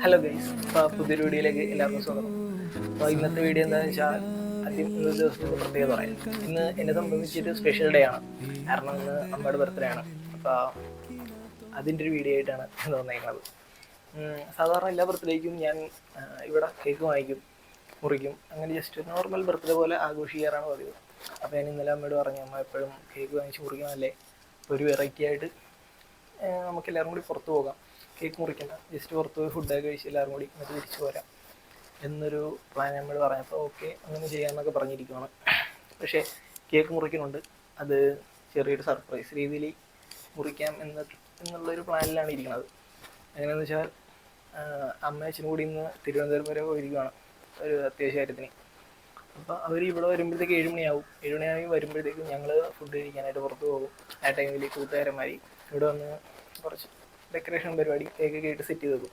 Hello guys, അപ്പോൾ പുതിയൊരു വീഡിയോയിലേക്ക് എല്ലാവർക്കും സ്വാഗതം. അപ്പോൾ ഇന്നത്തെ വീഡിയോ എന്താണെന്ന് വെച്ചാൽ ആദ്യം ഇന്നത്തെ ദിവസത്തിൻ്റെ പ്രത്യേകത പറയാം. ഇന്ന് എന്നെ സംബന്ധിച്ചൊരു സ്പെഷ്യൽ ഡേ ആണ്. കാരണം ഇന്ന് അമ്മയുടെ ബർത്ത്ഡേ ആണ്. അപ്പോൾ അതിൻ്റെ ഒരു വീഡിയോ ആയിട്ടാണ് തോന്നിയിരിക്കുന്നത്. സാധാരണ എല്ലാ ബർത്ത്ഡേക്കും ഞാൻ ഇവിടെ കേക്ക് വാങ്ങിക്കും, മുറിക്കും. അങ്ങനെ ജസ്റ്റ് നോർമൽ ബർത്ത്ഡേ പോലെ ആഘോഷിക്കാറാണ് പതിവ്. അപ്പോൾ ഞാൻ ഇന്നലെ അമ്മയോട് പറഞ്ഞു, അമ്മ എപ്പോഴും കേക്ക് വാങ്ങിച്ച് മുറിക്കണമല്ലേ, ഒരു വെറൈറ്റി ആയിട്ട് നമുക്കെല്ലാവരും കൂടി പുറത്ത് പോകാം, കേക്ക് മുറിക്കണ്ട, ജസ്റ്റ് പുറത്ത് പോയി ഫുഡൊക്കെ കഴിച്ച് എല്ലാവരും കൂടി എന്നിട്ട് തിരിച്ചു പോരാം എന്നൊരു പ്ലാൻ നമ്മൾ പറഞ്ഞപ്പോൾ ഓക്കെ അങ്ങനെ ചെയ്യാമെന്നൊക്കെ പറഞ്ഞിരിക്കുകയാണ്. പക്ഷേ കേക്ക് മുറിക്കുന്നുണ്ട്, അത് ചെറിയൊരു സർപ്രൈസ് രീതിയിൽ മുറിക്കാം എന്നുള്ളൊരു പ്ലാനിലാണ് ഇരിക്കുന്നത്. എങ്ങനെയാണെന്ന് വെച്ചാൽ അമ്മ അച്ഛനും കൂടി ഇന്ന് തിരുവനന്തപുരം വരെ പോയിരിക്കുകയാണ് ഒരു അത്യാവശ്യ കാര്യത്തിന്. അപ്പോൾ അവർ ഇവിടെ വരുമ്പോഴത്തേക്ക് 7 മണിയാവും. 7 മണിയായി വരുമ്പോഴത്തേക്കും ഞങ്ങൾ ഫുഡ് കഴിക്കാനായിട്ട് പുറത്ത് പോകും. ആ ടൈമിൽ കൂട്ടുകാരന്മാർ ഇവിടെ വന്ന് കുറച്ച് ഡെക്കറേഷൻ പരിപാടി കേക്കൊക്കെ ആയിട്ട് സെറ്റ് ചെയ്ത് വെക്കും.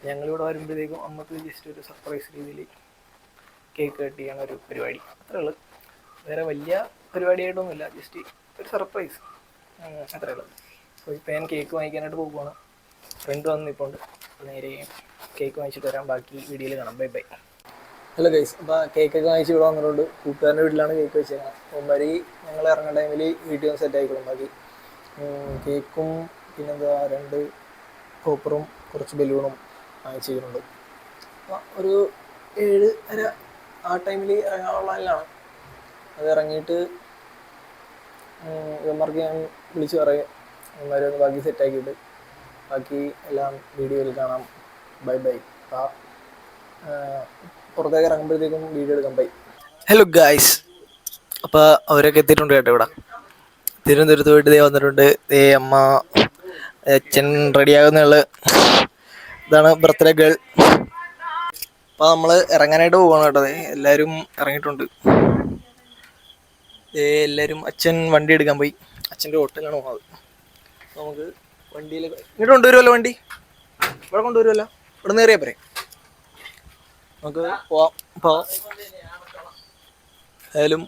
ഞങ്ങളിവിടെ വരുമ്പോഴത്തേക്കും അമ്മക്ക് ജസ്റ്റ് ഒരു സർപ്രൈസ് രീതിയിൽ കേക്ക് കട്ട് ചെയ്യണ ഒരു പരിപാടി, അത്രേ ഉള്ളൂ. വേറെ വലിയ പരിപാടിയായിട്ടൊന്നുമില്ല, ജസ്റ്റ് ഒരു സർപ്രൈസ്, അത്രേ ഉള്ളൂ. അപ്പോൾ ഇപ്പോൾ ഞാൻ കേക്ക് വാങ്ങിക്കാനായിട്ട് പോകുവാണ്. ഫ്രണ്ട് വന്നിപ്പോൾ ഉണ്ട്, നേരെ കേക്ക് വാങ്ങിച്ചിട്ട് വരാം. ബാക്കി വീഡിയോയിൽ കാണാം. Bye bye. ഹലോ ഗൈസ്, അപ്പോൾ കേക്കൊക്കെ വാങ്ങിച്ച് ഇവിടെ വന്നിട്ടുണ്ട്. കൂട്ടുകാരൻ്റെ വീട്ടിലാണ് കേക്ക് വെച്ചേക്കുന്നത്. മുമ്പ് ഞങ്ങൾ ഇറങ്ങുന്ന ടൈമിൽ വീട്ടിൽ വന്ന് സെറ്റ് ആയിക്കോളും. ബാക്കി കേക്കും പിന്നെന്താ 2 കോപ്പറും കുറച്ച് ബലൂണും വാങ്ങിച്ചിട്ടുണ്ട്. ഒരു 7:30 ആ ടൈമിൽ ഇറങ്ങാനുള്ള പ്ലാനിലാണ്. അത് ഇറങ്ങിയിട്ട് ഇവന്മാർക്ക് ഞാൻ വിളിച്ച് പറയും, ഇവന്മാരെ ഒന്ന് ബാക്കി സെറ്റാക്കിയിട്ട് ബാക്കി എല്ലാം വീഡിയോയിൽ കാണാം. Bye bye. പുറത്തേക്ക് ഇറങ്ങുമ്പോഴത്തേക്കും വീഡിയോ എടുക്കാം. ബൈ. ഹലോ ഗായ്സ്, അപ്പോൾ അവരൊക്കെ എത്തിയിട്ടുണ്ട് കേട്ടോ. ഇവിടെ തിരുവനന്തപുരത്ത് പോയിട്ട് വന്നിട്ടുണ്ട്. അമ്മ അച്ഛൻ റെഡിയാകുന്നുള്ളു. ഇതാണ് ബർത്ത്ഡേ ഗേൾ. അപ്പോൾ നമ്മൾ ഇറങ്ങാനായിട്ട് പോവാണ് കേട്ടോ. എല്ലാവരും ഇറങ്ങിയിട്ടുണ്ട്. എല്ലാവരും അച്ഛൻ വണ്ടി എടുക്കാൻ പോയി. അച്ഛൻ്റെ ഹോട്ടലാണ് പോകുന്നത്. നമുക്ക് വണ്ടിയിൽ ഇങ്ങോട്ട് കൊണ്ടുവരുമല്ലോ, വണ്ടി ഇവിടെ കൊണ്ടുവരുമല്ലോ, ഇവിടെ നിന്ന് കയറിയാൽ പോരെ, നമുക്ക് പോവാം. അപ്പോൾ ഏതായാലും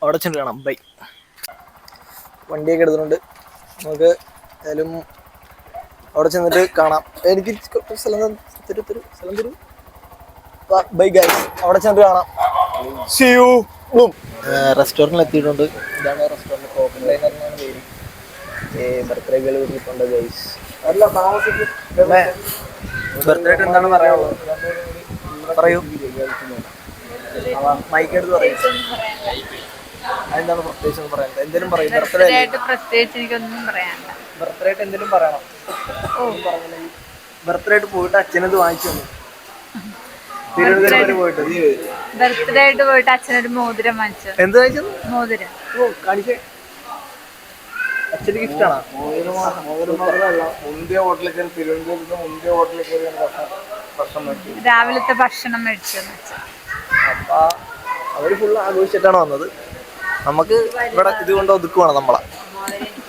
അവിടെ ചെന്ന് കാണാം. ബൈ. വണ്ടിയൊക്കെ എടുത്തിട്ടുണ്ട്. നമുക്ക് ഏതായാലും അവിടെ ചെന്നിട്ട് കാണാം. എനിക്ക് സ്ഥലം തരും. ബൈ ഗൈസ്, അവിടെ ചെന്നിട്ട് കാണാം. See you. റെസ്റ്റോറൻറ്റിൽ എത്തിയിട്ടുണ്ട്. ഇതാണ് റെസ്റ്റോറൻറ്റ്, കോപ്പൻ ലൈനർ എന്നാണ് പേര്. ബർത്ത്ഡേ ഗേൾ കിട്ടിയിട്ടുണ്ട് ഗൈസ്. ബർത്ത്ഡേ ആയിട്ട് എന്താണ് പറയാനുള്ളത്? പറയൂ, മൈക്കെടുത്ത് പറയൂ. അതെന്താണ് പ്രത്യേകിച്ച് ഒന്നും പറയാൻ? എന്തെങ്കിലും പറയും. ബർത്ത്ഡേ പ്രത്യേകിച്ച് എനിക്കൊന്നും പറയാനില്ല. ബർത്ത്ഡേ ആയിട്ട് എന്തെങ്കിലും പറയണം. ബർത്ത്ഡേ ആയിട്ട് പോയിട്ട് അച്ഛനത് വാങ്ങിച്ചു തന്നു. തിരുവനന്തപുരം പോയിട്ട് ബർത്ത്ഡേ ആയിട്ട് പോയിട്ട് അച്ഛനൊരു മോതിരം വാങ്ങിച്ചു. എന്ത് വാങ്ങിച്ചു? മോതിരം. ഓ, കാണിച്ചേ. അച്ഛന് ഗിഫ്റ്റാണോ? രാവിലത്തെ ഭക്ഷണം മേടിച്ചു. അപ്പൊ അവര് ഫുള്ള് ആഘോഷിച്ചിട്ടാണ് വന്നത്. നമുക്ക് ഇവിടെ ഇതുകൊണ്ട് ഒതുക്കുവാണ് നമ്മളെ.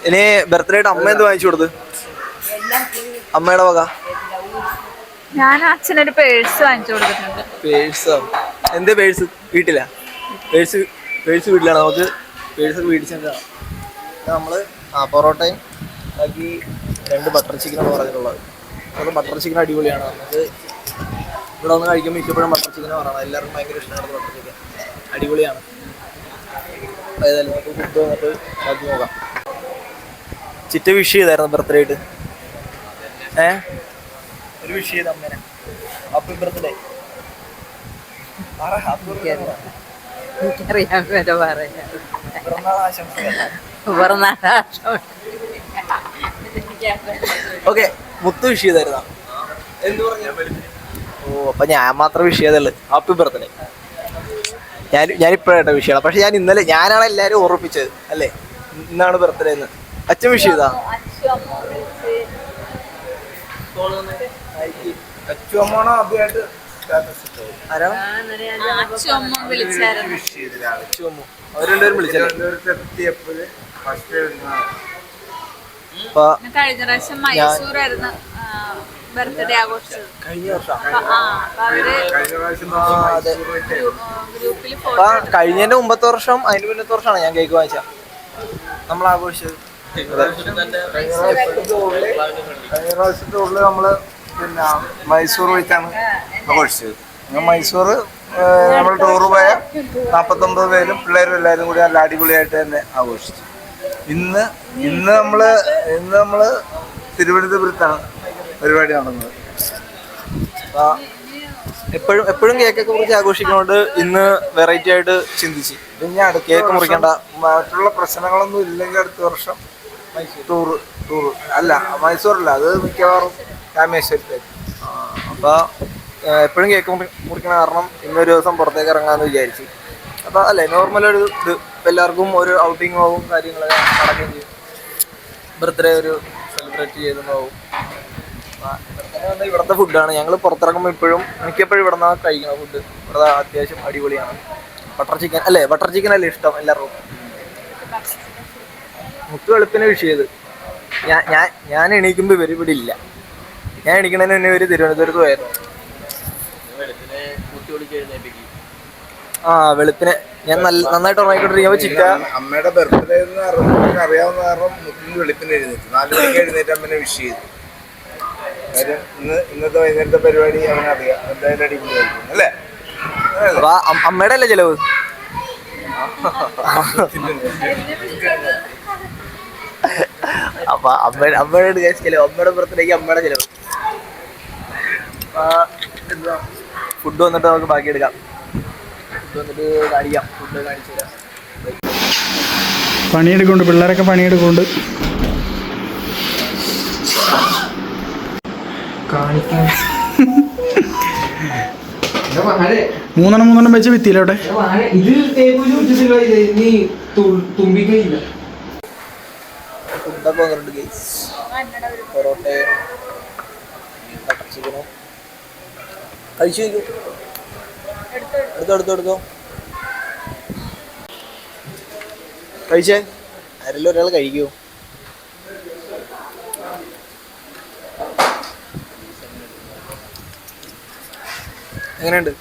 ഇനി ബർത്ത്ഡേ ആയിട്ട് അമ്മ എന്ത് വാങ്ങിച്ചു കൊടുത്ത്? അമ്മയുടെ വക ഞാൻ അച്ഛനൊരു പേഴ്സ് വാങ്ങിച്ചു കൊടുത്തിട്ടുണ്ട്. പേഴ്സോ? എന്ത് പേഴ്സ്? വീട്ടിലാ? പേഴ്സ് വീട്ടിലാണ്. നമുക്ക് പേഴ്സൊക്കെ മേടിച്ചിട്ടാണ് നമ്മള് പൊറോട്ടയും ബാക്കി 2 ബട്ടർ ചിക്കനാണ് പറഞ്ഞിട്ടുള്ളത്. അത് ബട്ടർ ചിക്കൻ അടിപൊളിയാണ്. നമുക്ക് ഇവിടെ ഒന്ന് കഴിക്കുമ്പോൾ ഇഷ്ടപ്പെടും ബട്ടർ ചിക്കനാണ് പറയുന്നത്. എല്ലാവർക്കും ഭയങ്കര ഇഷ്ടമാണ് ബട്ടർ ചിക്കൻ, അടിപൊളിയാണ്. അപ്പോൾ ഏതായാലും നമുക്ക് ഫുഡ് വന്നിട്ട് ബാക്കി നോക്കാം. ചിറ്റ വിഷ് ചെയ്തായിരുന്നു ബർത്ത്ഡേ ആയിട്ട്. ഒരു വിഷ് ചെയ്ത അമ്മേനെ. Happy birthday. ഓക്കെ, മുത്ത് വിഷ് ചെയ്തായിരുന്നോ? എന്ത് പറഞ്ഞു? ഓ, അപ്പൊ ഞാൻ മാത്രം വിഷ് ചെയ്തല്ലേ. Happy birthday. ഞാനിപ്പോഴാട്ടോ വിഷ് ചെയ്യണം. പക്ഷെ ഞാനാണ് എല്ലാവരും ഓർമ്മിപ്പിച്ചത് അല്ലേ, ഇന്നാണ് ബർത്ത്ഡേ എന്ന്. അച്ഛൻ വിഷ് ചെയ്താ? അവരെല്ലാവരും വിളിച്ചല്ലേ? കഴിഞ്ഞ പ്രാവശ്യം മൈസൂരായിരുന്നു ബർത്ത്ഡേ ആഘോഷിച്ചത്. കഴിഞ്ഞ വർഷം ഗ്രൂപ്പിൽ കഴിഞ്ഞതിന്റെ മുമ്പത്തെ വർഷം അതിന്റെ മുന്നത്തെ വർഷമാണ് ഞാൻ കേക്ക് വാങ്ങിച്ചത്. നമ്മൾ ആഘോഷിച്ചത് കഴിഞ്ഞ പ്രാവശ്യത്തെ ഉള്ളിൽ നമ്മള് പിന്നെ മൈസൂർ വെച്ചാണ് ആഘോഷിച്ചത്. മൈസൂർ നമ്മൾ ടൂർ പോയ 49 പേരും പിള്ളേരും എല്ലാവരും കൂടി നല്ല അടിപൊളിയായിട്ട് തന്നെ ആഘോഷിച്ചു. ഇന്ന് നമ്മള് തിരുവനന്തപുരത്താണ് പരിപാടി നടന്നത്. എപ്പോഴും കേക്കൊക്കെ മുറിച്ച് ആഘോഷിക്കുന്നതുകൊണ്ട് ഇന്ന് വെറൈറ്റി ആയിട്ട് ചിന്തിച്ച് പിന്നെ അടുത്ത കേക്ക് മുറിക്കേണ്ട മറ്റുള്ള പ്രശ്നങ്ങളൊന്നും ഇല്ലെങ്കിൽ അടുത്ത വർഷം ടൂർ അല്ല മൈസൂരല്ല, അത് മിക്കവാറും രാമേശ്വരത്തേക്ക്. അപ്പോൾ എപ്പോഴും കേക്ക് മുറിക്കണ കാരണം ഇന്നൊരു ദിവസം പുറത്തേക്ക് ഇറങ്ങാമെന്ന് വിചാരിച്ചു. അപ്പോൾ അല്ലേ നോർമലൊരു ഇത് എല്ലാവർക്കും ഒരു ഔട്ടിങ് ആവും, കാര്യങ്ങളൊക്കെ നടക്കുകയും ചെയ്യും. ബർത്ത്ഡേ ഒരു സെലിബ്രേറ്റ് ചെയ്തെന്നാവും. ഇവിടുത്തെ ഫുഡാണ് ഞങ്ങൾ പുറത്തിറങ്ങുമ്പോൾ മിക്കപ്പോഴും ഇവിടെ നിന്നാണ് കഴിക്കുന്ന ഫുഡ്. ഇവിടെ അത്യാവശ്യം അടിപൊളിയാണ്. ബട്ടർ ചിക്കൻ അല്ലേ ഇഷ്ടം എല്ലാവർക്കും. മുക്ക് വെളുപ്പിനെ വിഷയത് ഞാൻ എണീക്കുമ്പോൾ ഇവർ ഇവിടെ ഇല്ല. ഞാൻ എണീക്കണതിന് മുന്നേ ഇവർ തിരുവനന്തപുരത്ത് പോയായിരുന്നു. വെളുപ്പിനെ ഞാൻ നന്നായിട്ട് ഉറങ്ങിക്കൊണ്ടിരിക്കുമ്പോൾ ചിക്ക അമ്മയുടെ ബർത്ത്ഡേ എന്ന് അറിയാവുന്ന കാരണം മുക്കിന് വെളുപ്പിന് എഴുന്നേറ്റ് 4 മണിക്ക് എഴുന്നേറ്റ് അമ്മനെ വിഷ് ചെയ്തു. കാര്യം ഇന്നത്തെ വൈകുന്നേരത്തെ പരിപാടി അവനറിയാം, എന്തായാലും അടിപൊളിയായിരിക്കും അല്ലേ? അമ്മയുടെ അല്ലേ ചെലവ്? അപ്പൊ അമ്മയുടെ ചെലവ്, അമ്മയുടെ ബർത്ത്ഡേക്ക് അമ്മയുടെ ചെലവ്. എന്താ ഫുഡ് വന്നിട്ട് നമുക്ക് ബാക്കി എടുക്കാം. ഫുഡ് വന്നിട്ട് കാണിക്കാം. ഫുഡ് കാണിച്ചു തരാം. പണിയെടുക്കുന്നുണ്ട്, പിള്ളേരൊക്കെ പണിയെടുക്കുന്നുണ്ട്. മൂന്നെണ്ണം വെച്ച് വിത്തിയില്ല അവിടെ. ഫുഡൊക്കെ വന്നിട്ടുണ്ട് ഗൈസ്. പൊറോട്ടയും ബട്ടർ ചിക്കനും കഴിച്ചു വയ്ക്കും. എടുത്തോ കഴിച്ചേ. ആരെങ്കിലും ഒരാൾ കഴിക്കുമോ? എങ്ങനെയുണ്ട്?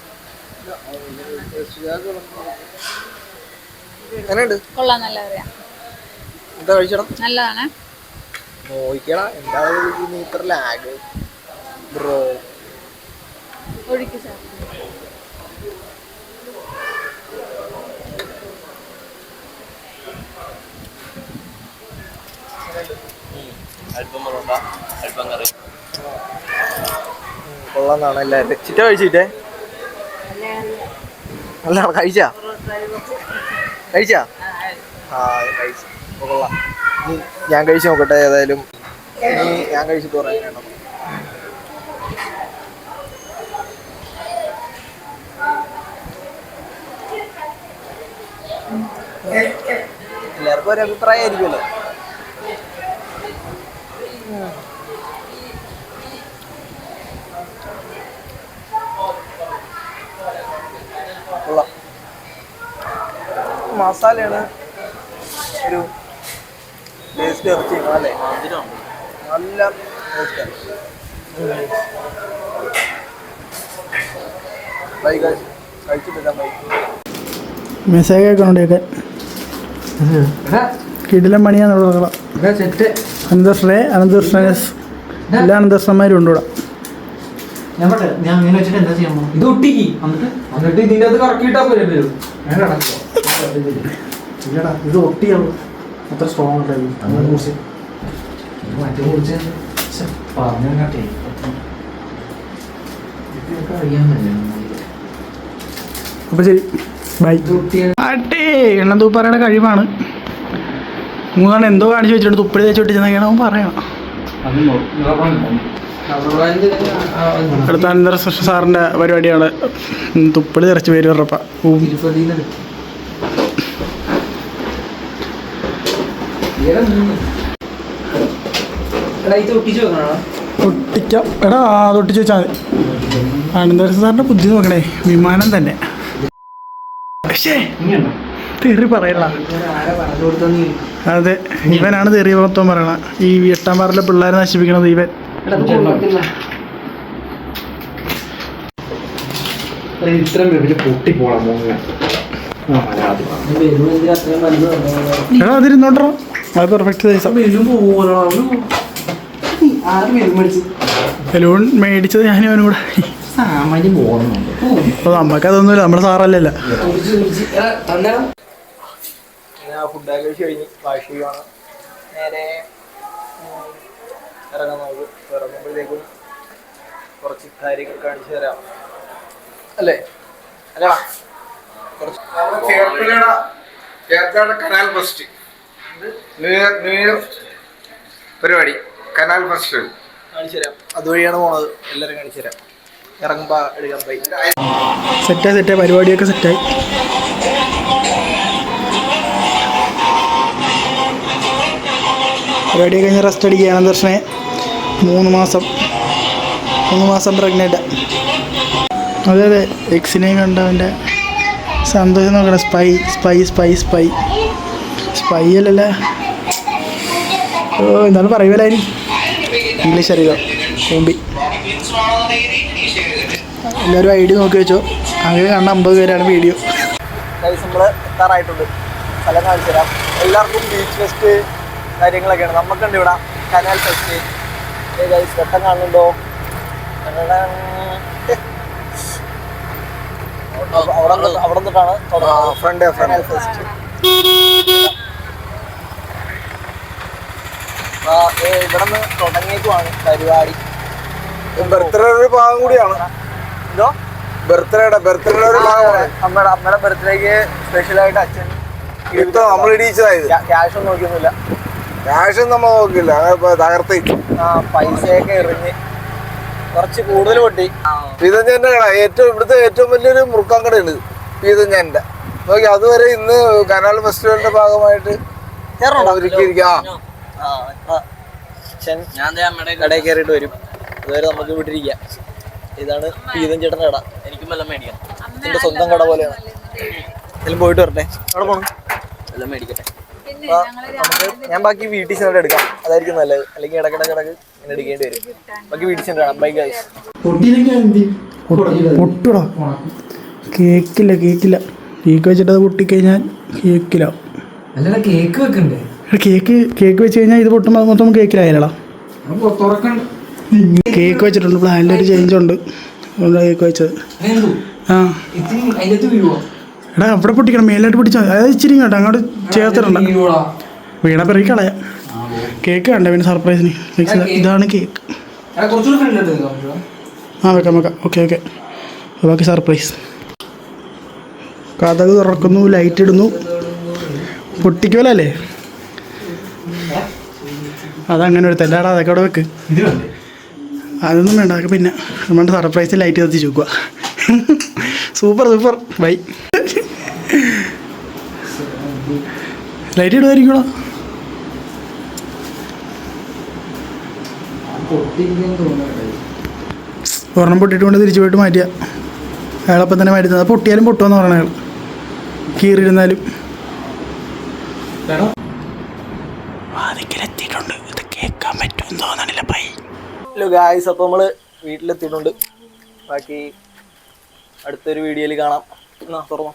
കൊള്ളാം, നല്ല അറിയാം. എന്താ കഴിച്ചണം? നല്ലതാണ്. നോക്കണം എന്താ ഇത്ര ലാഗ് ബ്രോ. ഒഴിക്ക് സാർ. കൊള്ളാന്നാണ് എല്ലാവരും. ചിറ്റ കഴിച്ചിട്ടേ നല്ല കഴിച്ചാ കഴിച്ചു. കൊള്ളാം. ഇനി ഞാൻ കഴിച്ചു നോക്കട്ടെ. ഏതായാലും ഇനി ഞാൻ കഴിച്ചിട്ട് പറയാനാണോ? എല്ലാവർക്കും ഒരു അഭിപ്രായമായിരിക്കുമല്ലോ. കൊള്ളാം. മസാലയാണ് ഒരു ടേസ്റ്റ് ഇറച്ചി അല്ലേ? നല്ല ടേസ്റ്റാണ്. കഴിച്ചിട്ടില്ല. മെസ്സേജ് കേൾക്കണോണ്ടേക്കാൻ കിടിലം പണിയാന്നുള്ള അനന്തകൃഷ്ണനെ എല്ലാ അനന്തകൃഷ്ണന്മാരും ഉണ്ട് ഇവിടെ. ഞാൻ അങ്ങനെ വെച്ചിട്ട് എന്താ ചെയ്യാൻ പോകും? ഇത് ഒട്ടിക്ക് എന്നിട്ട് ഇതിൻ്റെ അത് കറക്കിയിട്ടാ പോലെ വരും. ഇല്ലടാ, ഇത് ഒട്ടിയാണ് അത്ര സ്ട്രോങ് ഉണ്ടായിരുന്നു. മറ്റേ കുറിച്ച് പറഞ്ഞു കേട്ടെ ഇതൊക്കെ അറിയാൻ പറ്റില്ല. അപ്പൊ ശരി, ബൈ. ആട്ടേ എണ്ണം തൂപ്പാറയുടെ കഴിവാണ്. മൂന്നാണ് എന്തോ കാണിച്ചു വെച്ചിട്ടുണ്ട്. തുപ്പടി തേച്ച് ഒട്ടിച്ചെന്നൊക്കെയാണ് അവൻ പറയണം. അടുത്ത അനന്തകൃഷ്ണ സാറിൻ്റെ പരിപാടിയാണ്. തുപ്പടി തെറച്ച് പേര് പറഞ്ഞപ്പ ഒട്ടിക്കാം. എടാ അത് ഒട്ടിച്ച് വെച്ചാൽ മതി. അനന്തകൃഷ്ണ സാറിൻ്റെ ബുദ്ധി നോക്കണേ, വിമാനം തന്നെ. പക്ഷേ തെറി പറയല. അതെ, ഇവനാണ് തെറി മൊത്തം പറയണ. ഈ 8-ാം വാറിലെ പിള്ളേരെ നശിപ്പിക്കണത് ഇവൻ. എടാ അതിരുന്നോട്ടോ, അത് പെർഫെക്റ്റ് സൈസാ. ബലൂൺ മേടിച്ചത് ഞാനും അവനും കൂടെ. സാമാന്യം പോകുന്നുണ്ട്. അപ്പോൾ നമുക്കതൊന്നുമില്ല, നമ്മുടെ സാറല്ലല്ല. ഞാൻ ഫുഡൊക്കെ കഴിച്ച് കഴിഞ്ഞ് വാഷ് ചെയ്യുവാണ്. നേരെ ഇറങ്ങാൻ നോക്കും. ഇറങ്ങുമ്പോഴത്തേക്കും കുറച്ച് കാര്യങ്ങൾ കാണിച്ചു തരാം അല്ലേ? അല്ല കുറച്ച് ചേർത്തലയുടെ കനാൽ ഫെസ്റ്റ് ന്യൂ ഇയർ പരിപാടി കനാൽ ഫെസ്റ്റിവൽ കാണിച്ചു തരാം. അതുവഴിയാണ് പോണത്. എല്ലാവരും കാണിച്ചു തരാം. ഇറങ്ങുമ്പോൾ എടുക്കാൻ പോയി. സെറ്റായി പരിപാടിയൊക്കെ സെറ്റായി. പരിപാടി കഴിഞ്ഞ് റെസ്റ്റ് അടിക്കുകയാണ് ദർശനെ. 3 മാസം പ്രഗ്നൻ്റ്. അതെ അതെ, എക്സിനെ കണ്ടവൻ്റെ സന്തോഷം നോക്കണം. സ്പൈ അല്ലല്ലേ. എന്നാലും പറയുമല്ലായി, ഇംഗ്ലീഷ് അറിയാം. മുമ്പി എല്ലാവരും ഐ ഡി നോക്കി വെച്ചോ. അങ്ങനെ കണ്ട 50 പേരാണ് വീഡിയോ. നമ്മൾ എത്താറായിട്ടുണ്ട്. സ്ഥലം കാണിച്ചു തരാം. എല്ലാവർക്കും ബീച്ച് ഫെസ്റ്റ് കാര്യങ്ങളൊക്കെയാണ്. നമുക്കുണ്ട് ഇവിടെ കനാൽ ഫെസ്റ്റ്. വെട്ടം കാണുന്നുണ്ടോ? അവിടെ നിന്നിട്ടാണ് കനാൽ ഫെസ്റ്റ്. ഇവിടെ നിന്ന് തുടങ്ങിയേക്കുവാണ് പരിപാടി. ബർത്ത്ഡേ ഒരു ഭാഗം കൂടിയാണ്. എന്തോ ബർത്ത്ഡേയുടെ ഒരു ഭാഗമാണ്. അമ്മയുടെ ബർത്ത്ഡേക്ക് സ്പെഷ്യലായിട്ട് അച്ഛൻ നമ്മൾ ഇടിച്ചതായത്. ക്യാഷ് ഒന്നും നോക്കിയൊന്നുമില്ല. ക്യാഷും നമ്മൾ നോക്കില്ല, തകർത്തി. പൈസയൊക്കെ എറിഞ്ഞ് കുറച്ച് കൂടുതൽ പൊട്ടി. പീതഞ്ഞന്റെ കട ഇവിടുത്തെ ഏറ്റവും വലിയൊരു മുറുക്കാൻ കടയാണ് പീതഞ്ഞന്റെ. നോക്കി അതുവരെ ഇന്ന് കനാൽ ഫെസ്റ്റിവലിന്റെ ഭാഗമായിട്ട് ഒരുക്കിയിരിക്കാം. അച്ഛൻ കടയിൽ കയറിയിട്ട് വരും. അതുവരെ നമുക്ക് വിട്ടിരിക്കാം. ഇതാണ് പീതൻ ചേട്ടൻ്റെ കട. എനിക്കും വല്ലതും മേടിക്കാം. എൻ്റെ സ്വന്തം കട പോലെയാണ്. എല്ലാം പോയിട്ട് വരട്ടെ. അവിടെ പോകണം, എല്ലാം മേടിക്കട്ടെ. നമുക്ക് ഞാൻ ബാക്കി വീട്ടിൽ ചെന്നിട്ട് എടുക്കാം. അതായിരിക്കും നല്ലത്. അല്ലെങ്കിൽ ഇടക്കിടക്ക് ഇങ്ങനെ എടുക്കേണ്ടി വരും. ബാക്കി വീട്ടിൽ ചെന്നിട്ട് കാണാം. Bye guys. പൊട്ടുടാ. കേക്കില്ല കേക്ക് വെച്ചിട്ട് അത് പൊട്ടിക്കഴിഞ്ഞാൽ കേക്കില്ല. അല്ല കേക്ക് വെക്കണ്ടേ? കേക്ക് വെച്ച് കഴിഞ്ഞാൽ ഇത് പൊട്ടുമ്പോൾ മൊത്തം കേക്കിലായാലടാ. കേക്ക് വെച്ചിട്ടുണ്ട്. പ്ലാനിലൊരു ചേഞ്ച് ഉണ്ട്. കേക്ക് വെച്ചത്. ആ എടാ അവിടെ പൊട്ടിക്കണം. മേലായിട്ട് പൊട്ടിച്ചാൽ മതി. അതായത് ഇച്ചിരി കേട്ടോ അങ്ങോട്ട് ചേർത്തിട്ടുണ്ട്. വീണ പിറകി കളയാം. കേക്ക് കണ്ടേ പിന്നെ സർപ്രൈസിന്. ഇതാണ് കേക്ക്. വെക്കാം. ഓക്കെ. ബാക്കി സർപ്രൈസ്. കഥക് തുറക്കുന്നു, ലൈറ്റ് ഇടുന്നു. പൊട്ടിക്കുമല്ലേ? അതങ്ങനെ ഒരു തെല്ലാടാ. അതൊക്കെ അവിടെ വെക്ക്. അതൊന്നും വേണ്ട. അതൊക്കെ പിന്നെ നമ്മുടെ സർപ്രൈസ് ലൈറ്റ് കത്തിച്ച് വെക്കുക. Super by. ലൈറ്റ് ഇടുമായിരിക്കുമോ? ഒരെണ്ണം പൊട്ടിയിട്ട് കൊണ്ട് തിരിച്ചു പോയിട്ട് മാറ്റിയ അയാളപ്പം തന്നെ മാറ്റി തന്നെ. പൊട്ടിയാലും പൊട്ടുമെന്ന് പറയണ അയാൾ. കീറിയിരുന്നാലും വാതിക്കലെത്തിയിട്ടുണ്ട്. ഇത് കേൾക്കാൻ പറ്റുമെന്ന് തോന്നണില്ല. ബൈ. ഹലോ ഗായ്സ്, അപ്പോൾ നമ്മൾ വീട്ടിലെത്തിയിട്ടുണ്ട്. ബാക്കി അടുത്തൊരു വീഡിയോയിൽ കാണാം. തുറന്നു.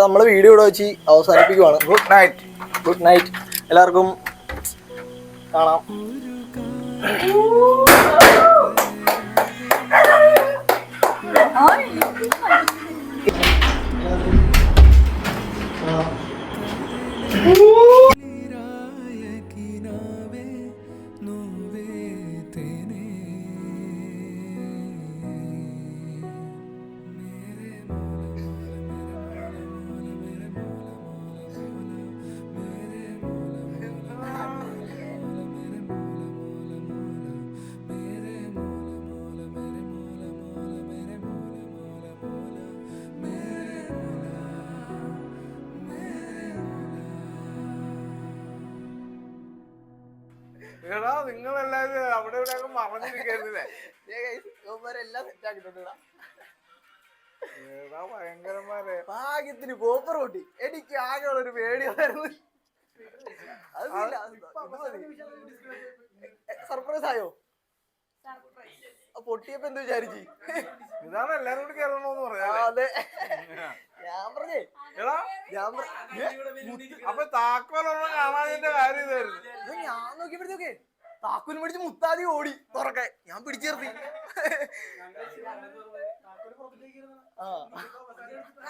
നമ്മൾ വീഡിയോ ഇവിടെ വെച്ച് അവസാനിപ്പിക്കുവാണ്. ഗുഡ് നൈറ്റ് എല്ലാവർക്കും. കാണാം. നിങ്ങളെല്ലാവരും അവിടെ ഇവിടെയൊക്കെ മറഞ്ഞിരിക്കരുന്നില്ലേ? എല്ലാം സെറ്റാക്കിട്ടുണ്ട്. ഭയങ്കരന്മാരെ ഭാഗ്യത്തിന് കോപ്പർ പൊട്ടി. എനിക്ക് ആകെയുള്ള ഒരു പേടിയായിരുന്നു. സർപ്രൈസ് ആയോ? പൊട്ടിയപ്പോ എന്ത് വിചാരിച്ചു? ഇതാണ് എല്ലാരും കൂടി കയറണോന്ന് പറയാ. അതെ, ഞാൻ പറഞ്ഞേ. അപ്പൊ താക്കോലൊന്നും കാണാതിന്റെ കാര്യം ഇതായിരുന്നു. ഞാൻ നോക്കിയപ്പോഴത്തേക്കേ താക്കോല് മേടിച്ച് മുത്താതി ഓടി തുറക്കെ ഞാൻ പിടിച്ചേർത്തി.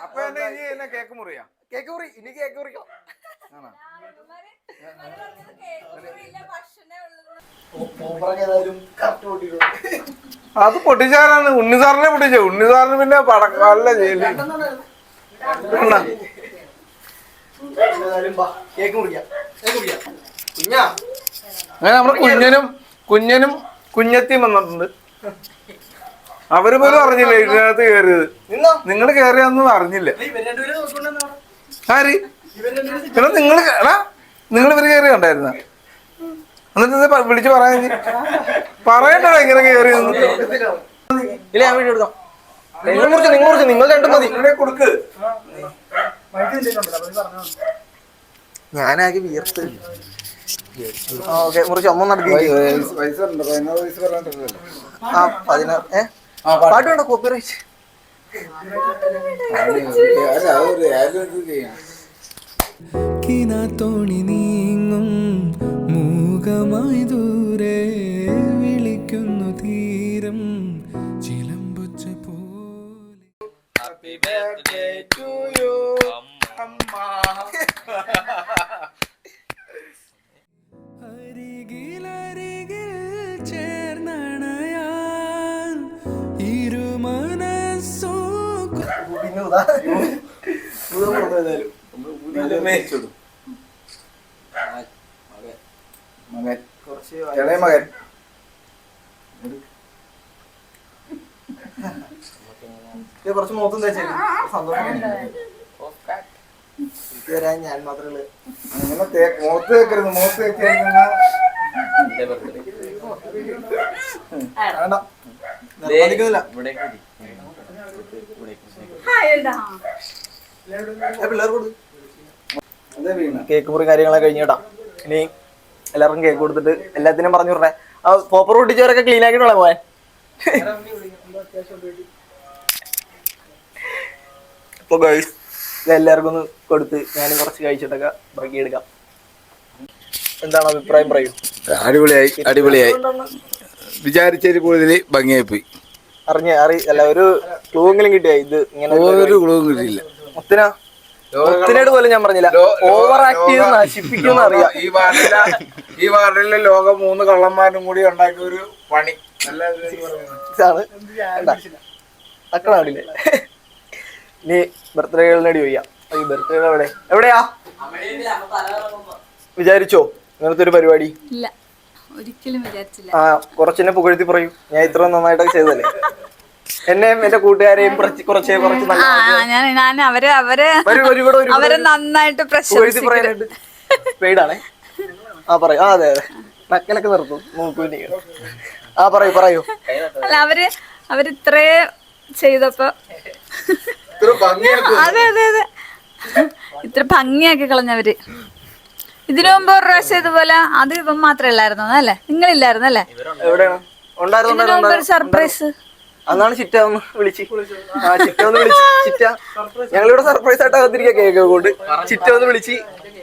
അപ്പൊ എന്നെ ഇനി എന്നെ കേക്ക് മുറിയാ? കേക്ക് മുറി, ഇനി കേക്ക് മുറിക്കാം. ആണോ? അത് പൊട്ടിച്ചാലാണ് ഉണ്ണിസാറിനെ പൊട്ടിച്ചത്. ഉണ്ണിസാറിന് പിന്നെ പടക്കല്ല ജയില്. കേക്ക് മുറിക്കാം. കുഞ്ഞാ അങ്ങനെ നമ്മുടെ കുഞ്ഞനും കുഞ്ഞത്തിയും വന്നിട്ടുണ്ട്. അവര് പോലും അറിഞ്ഞില്ല ഇതിനകത്ത് കയറിയത്. നിങ്ങൾ കയറിയൊന്നും അറിഞ്ഞില്ല. ആര് എടാ നിങ്ങൾ ഇവര് കയറി കണ്ടായിരുന്ന? എന്നിട്ട് വിളിച്ച് പറയണ്ടോ ഇങ്ങനെ കയറിയെന്ന്? ഇല്ല ഞാൻ വീഡിയോ എടുക്കാം. നിങ്ങൾ രണ്ടും മതി. കൊടുക്ക്. ഞാനാകെ വിയർത്ത്. ഓക്കെ മുറിച്ച് അമ്മ നടക്കി. പൈസ ഉണ്ടോ? 16 വയസ്സ് പറഞ്ഞിട്ടില്ലല്ലോ. 16. പാട്ട് വേണ്ട, കോപ്പിറൈറ്റ്. തോണി നീങ്ങും മൂകമായി ദൂരെ വിളിക്കുന്നു തീരം ചിലമ്പൊച്ച പോലെ. ഹാപ്പി ബർത്ത്ഡേ ടു യു അമ്മ. അരികിലരികിൽ ചേർന്നണയാൻ ഇരുമനസ്സോ മകൻ ഇളയ മകൻ കുറച്ച് മുഖത്തും തേച്ചേക്കും. സന്തോഷം വരാൻ ഞാൻ മാത്രമേ അങ്ങനെ മുഖത്ത് വെക്കരുത്. മുഖത്ത് വെക്കുന്ന പിള്ളേർ കൊടു. കേക്ക് മുറി കാര്യങ്ങളൊക്കെ കഴിഞ്ഞേട്ടാ. ഇനി എല്ലാവർക്കും കേക്ക് കൊടുത്തിട്ട് എല്ലാത്തിനും പറഞ്ഞു വിടണേ. ആ പോപ്പർ പൊട്ടിച്ചവരൊക്കെ ക്ലീൻ ആക്കിയിട്ടുള്ള പോവാൻ. ഇപ്പൊ ഗൈസ് എല്ലാവർക്കും ഒന്ന് കൊടുത്ത് ഞാനും കുറച്ച് കഴിച്ചിട്ടൊക്കെ ബാക്കിയെടുക്കാം. എന്താണ് അഭിപ്രായം പറയൂ. അടിപൊളിയായി. വിചാരിച്ചതിൽ കൂടുതൽ ഭംഗിയായി പോയി. അല്ല ഒരു ക്ലൂ എങ്കിലും കിട്ടിയ ഇത് ഇങ്ങനെ ഒരു ക്ലൂവും കിട്ടിയില്ല. മുത്തിനോട് പോലും ഞാൻ പറഞ്ഞില്ല. ഓവർ ആക്ട് ചെയ്ത് നശിപ്പിക്കുമെന്ന് അറിയാം. ഈ വാർഡിലെ ലോകം 3 കള്ളന്മാരും കൂടി ഉണ്ടാക്കിയ ഒരു പണി. അക്കളാവില്ലേ. ഇനി ബർത്ത്ഡേകളിനടി ചോദിക്കാം. ഈ ബർത്ത്ഡേ എവിടെയാ വിചാരിച്ചോ ഇങ്ങനത്തെ ഒരു പരിപാടി? ഇല്ല, ഒരിക്കലും വിചാരിച്ചില്ല. കുറച്ചെന്നെ പുകഴ്ത്തി പറയൂ. ഞാൻ ഇത്ര നന്നായിട്ടൊക്കെ ചെയ്തല്ലേ. എന്നെയും എന്റെ കൂട്ടുകാരെയും കുറച്ച് ഞാൻ അവരെ നന്നായിട്ട് പറയാനായിട്ട് പെയ്ഡാണേ. പറയൂ. അതെ അതെ, നക്കലൊക്കെ നിർത്തും. നോക്കൂനി. പറയൂ. അല്ല, അവരിത്രേ ചെയ്തപ്പോ അതെ അതെ അതെ ഇത്ര ഭംഗിയാക്കി കളഞ്ഞവര്. ഇതിനു മുമ്പ് ഒരു പ്രാവശ്യം ഇതുപോലെ, അത് ഇവൻ മാത്രല്ലായിരുന്നു അല്ലേ? നിങ്ങളില്ലായിരുന്നു അല്ലേ? എവിടെയാണ് ഉണ്ടായിരുന്നു സർപ്രൈസ്. അന്നാണ് ചിറ്റ ഒന്ന് വിളിച്ച്. ചിറ്റ ഞങ്ങളിവിടെ സർപ്രൈസ് ആയിട്ട് അകത്തിരിക്കുക കേക്ക് കൊണ്ട്. ചിറ്റ ഒന്ന് വിളിച്ച്.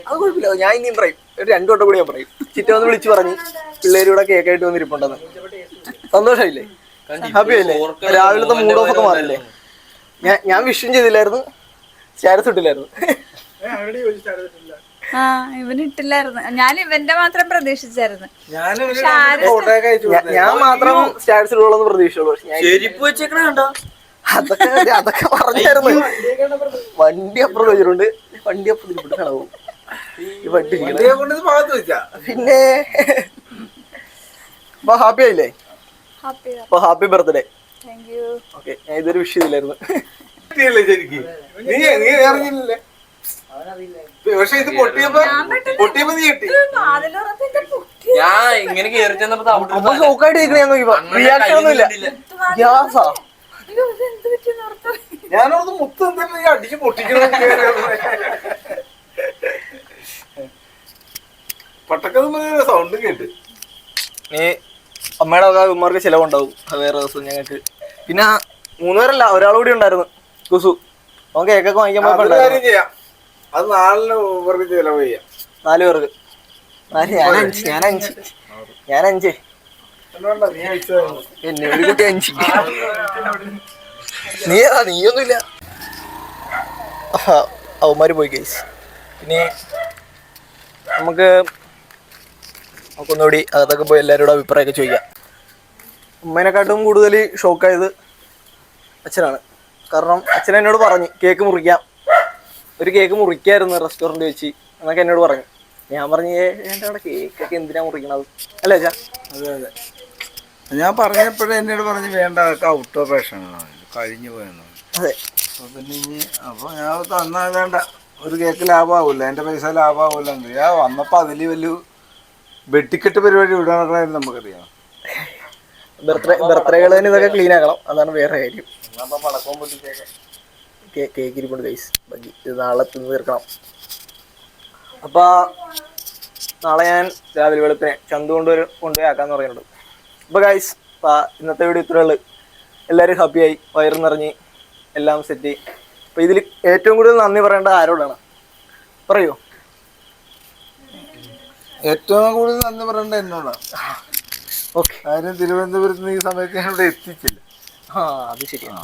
അത് കുഴപ്പമില്ല, ഞാൻ ഇനിയും പറയും. ഒരു 2 വട്ടം കൂടി ഞാൻ പറയും. ചിറ്റ ഒന്ന് വിളിച്ച് പറഞ്ഞ് പിള്ളേരിവിടെ കേക്കായിട്ട് വന്നിരിപ്പുണ്ടെന്ന്. സന്തോഷമില്ലേ? ഹാപ്പി ആയില്ലേ? രാവിലത്തെ മൂഡ് ഓഫ് ഒക്കെ മാറില്ലേ? ഞാൻ വിഷും ചെയ്തില്ലായിരുന്നു, സ്റ്റാറ്റസ് ഇട്ടില്ലായിരുന്നു. ഇവനിട്ടില്ലായിരുന്നു. ഞാൻ ഇവന്റെ മാത്രം പ്രതീക്ഷിച്ചായിരുന്നു. ഞാൻ മാത്രം സ്റ്റാറ്റസ് ഇടുള്ളൂ പ്രതീക്ഷയുള്ളൂ. അതൊക്കെ പറഞ്ഞായിരുന്നു. വണ്ടി അപ്പുറം വെച്ചിട്ടുണ്ട്. വണ്ടി അപ്പുറം കാണാവും. ഈ വണ്ടി പിന്നെ അപ്പൊ ഹാപ്പി ആയില്ലേ? അപ്പൊ ഹാപ്പി ബർത്ത്ഡേ. ഓക്കെ, ഞാൻ ഇതൊരു വിഷ് ചെയ്തില്ലായിരുന്നു. പക്ഷെ ഇത് പൊട്ടിയപ്പോ നീ കിട്ടി. ഞാൻ ഇങ്ങനെ കേറി ചെന്നപ്പോ ഷോക്കായിട്ട് റിയാക്ഷൻ ഒന്നുമില്ല. ഗ്യാസാ. ഞാനോട് മുത്ത് എന്തെങ്കിലും അടിച്ച് പൊട്ടിക്കണം. പട്ടക്കതും സൗണ്ട് കേട്ട്. നീ അമ്മയുടെ വക ഉമ്മാർക്ക് ചിലവുണ്ടാവും. അത് വേറെ ദിവസം ഞങ്ങൾക്ക്. പിന്നെ 3 പേരല്ല, ഒരാളുകൂടി ഉണ്ടായിരുന്നു, കുസു. അവൻ കേക്കൊക്കെ വാങ്ങിക്കാൻ പോയപ്പോ ചെയ്യാം. അത് 4 പേർക്ക് ചിലവ് ചെയ്യാം. 4 പേർക്ക് ഞാൻ 5 എന്തുകൊണ്ടാ നീ അയച്ചതായിരുന്നു? എന്നെ ഒരു കുട്ടി 5 നീയൊന്നുമില്ല. അവന്മാര് പോയി ഗൈസ്. പിന്നെ നമുക്കൊന്നുകൂടി അകത്തൊക്കെ പോയി എല്ലാവരോടും അഭിപ്രായമൊക്കെ ചോദിക്കാം. ഉമ്മേനെക്കാട്ടും കൂടുതൽ ഷോക്കായത് അച്ഛനാണ്. കാരണം അച്ഛൻ എന്നോട് പറഞ്ഞു കേക്ക് മുറിക്കാം, ഒരു കേക്ക് മുറിക്കായിരുന്നു റെസ്റ്റോറൻറ്റ് വെച്ച് എന്നൊക്കെ എന്നോട് പറഞ്ഞു. ഞാൻ പറഞ്ഞു എൻ്റെ അവിടെ കേക്കൊക്കെ എന്തിനാ മുറിക്കണത് അല്ലേ അച്ഛാ? അതെ അതെ, ഞാൻ പറഞ്ഞപ്പോഴേ എന്നോട് പറഞ്ഞ് വേണ്ട, അതൊക്കെ ഔട്ട് ഓഫ് ഫാഷനാണ്, കഴിഞ്ഞു പോയെന്ന്. അതെ. അപ്പോൾ പിന്നെ ഇനി അപ്പോൾ ഞാൻ തന്നാൽ വേണ്ട, ഒരു കേക്ക് ലാഭമാവില്ല, എൻ്റെ പൈസ ലാഭമാവില്ല. ഞാൻ വന്നപ്പോൾ അതിൽ വലിയ വെട്ടിക്കെട്ട് പരിപാടി വിടാനായിരുന്നു നമുക്കറിയാം. ബർത്ത്ഡേകൾ തന്നെ ഇതൊക്കെ ക്ലീൻ ആക്കണം, അതാണ് വേറെ കാര്യം. കേക്ക് ഇരിക്കൊണ്ട് ഗൈസ്, ബാക്കി ഇത് നാളെ തിന്ന് തീർക്കണം. അപ്പോൾ നാളെ ഞാൻ രാവിലെ വെളുപ്പിനെ ചന്തു കൊണ്ടുപോയി ആക്കാന്ന് പറയുന്നുണ്ട്. അപ്പോൾ ഗൈസ്, ഇന്നത്തെ വീഡിയോ ഇത്രയേ ഉള്ളൂ. എല്ലാവരും ഹാപ്പിയായി, വയറ് നിറഞ്ഞ് എല്ലാം സെറ്റ്. അപ്പോൾ ഇതിൽ ഏറ്റവും കൂടുതൽ നന്ദി പറയേണ്ടത് ആരോടാണ് പറയൂ? ഏറ്റവും കൂടുതൽ നന്ദി പറയേണ്ടത് എന്നോടാണ്. ഓക്കെ. കാര്യം തിരുവനന്തപുരത്ത് നിന്ന് ഈ സമയത്ത് ഞാൻ ഇവിടെ എത്തിച്ചില്ല. അത് ശരിയാണ്.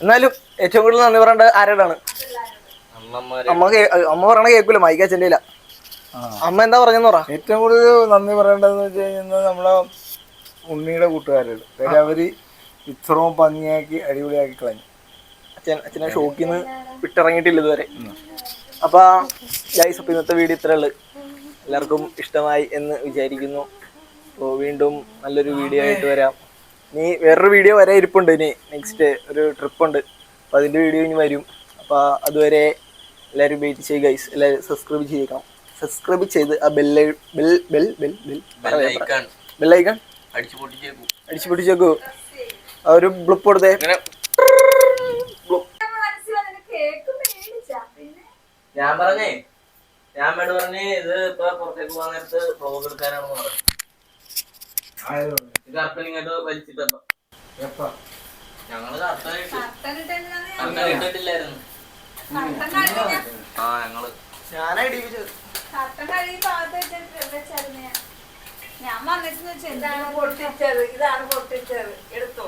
എന്നാലും ഏറ്റവും കൂടുതൽ നന്ദി പറയേണ്ടത് ആരോടാണ്? അമ്മ പറയണ കേൾക്കൂല, മൈക്ക് അച്ഛൻ്റെ ഇല്ല. അമ്മ എന്താ പറഞ്ഞെന്ന് പറ. ഏറ്റവും കൂടുതൽ നന്ദി പറയേണ്ടതെന്ന് വെച്ച് കഴിഞ്ഞാൽ നമ്മളെ ഉണ്ണിയുടെ കൂട്ടുകാരോട്. കാര്യം അവർ ഇത്രയും ഭംഗിയാക്കി അടിപൊളിയാക്കി കളഞ്ഞു. അച്ഛനെ ഷോക്കിൽ നിന്ന് വിട്ടിറങ്ങിയിട്ടില്ല ഇതുവരെ. അപ്പോൾ ഗൈസ്, അപ്പോൾ ഇന്നത്തെ വീഡിയോ ഇത്രയേ ഉള്ളൂ. എല്ലാവർക്കും ഇഷ്ടമായി എന്ന് വിചാരിക്കുന്നു. അപ്പോൾ വീണ്ടും നല്ലൊരു വീഡിയോ ആയിട്ട് വരാം. ഇനി വേറൊരു വീഡിയോ വരെ ഇരിപ്പുണ്ട്. ഇനി നെക്സ്റ്റ് ഒരു ട്രിപ്പുണ്ട്, അപ്പോൾ അതിൻ്റെ വീഡിയോ ഇനി വരും. അപ്പോൾ അതുവരെ എല്ലാവരും വെയിറ്റ് ചെയ്യുക ഗൈസ്. എല്ലാവരും സബ്സ്ക്രൈബ് ചെയ്യണം. സബ്സ്ക്രൈബ് ചെയ്ത് ആ ബെല്ലൈക്കൺ അടിച്ചു പൊട്ടിച്ചേക്കൂ. ആ ഒരു ബ്ലിപ്പ് കൊടുത്തേ. ഞാൻ പറഞ്ഞേ ഇത് ഇപ്പൊ പുറത്തേക്ക് പോകാൻ നേരത്ത് വ്ലോഗ് എടുക്കാനാണെന്ന് പറഞ്ഞു. ഇത് കർട്ടൻ ഇങ്ങോട്ട് വലിച്ചിട്ടപ്പോ ഞങ്ങള് കർട്ടൻ ഇട്ടിട്ടില്ലായിരുന്നു. ഞാനാ ഇടിപ്പിച്ചത്. ഞാൻ വന്നിട്ട് എന്താണ് പൊട്ടിച്ചത്, ഇതാണ് പൊട്ടിച്ചത്, എടുത്തോ.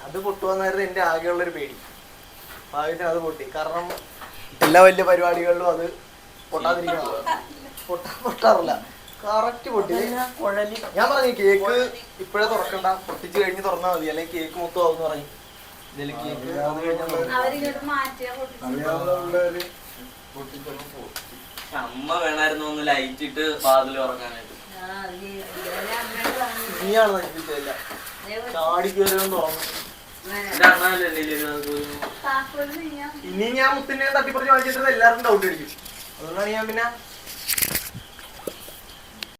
അത് പൊട്ടുവന്നായിരുന്നു എൻ്റെ ആകെയുള്ളൊരു പേടി. ഭാഗ്യത്തിന് അത് പൊട്ടി. കാരണം എല്ലാ വലിയ പരിപാടികളിലും അത് പൊട്ടാതിരിക്കണം. പൊട്ടാറില്ല, കറക്റ്റ് പൊട്ടി. ഞാൻ പറഞ്ഞു കേക്ക് ഇപ്പോഴേ തുറക്കണ്ട, പൊട്ടിച്ച് കഴിഞ്ഞ് തുറന്നാൽ മതി, അല്ലെങ്കിൽ കേക്ക് മൊത്തം ആവും പറഞ്ഞു. ഇതിൽ കേക്ക് അത് അവരിങ്ങോട്ട് മാറ്റിയാ പൊട്ടിച്ചു. അറിയാവുന്നവര് അമ്മ വേണമായിരുന്നു ഒന്ന് ലൈറ്റ് ഇട്ട് വാതിൽ ഉറങ്ങാനായിട്ട്. നീയാണ് നശിപ്പിച്ചതല്ല, ചാടി കയറിയൊന്നും തുറന്നു. ഇനി ഞാൻ മുത്തിനെ തട്ടിപ്പറിച്ച് വാങ്ങിച്ചിട്ട് എല്ലാവർക്കും ഡൗട്ട് അടിക്കും. അതുകൊണ്ടാണ് ഞാൻ പിന്നെ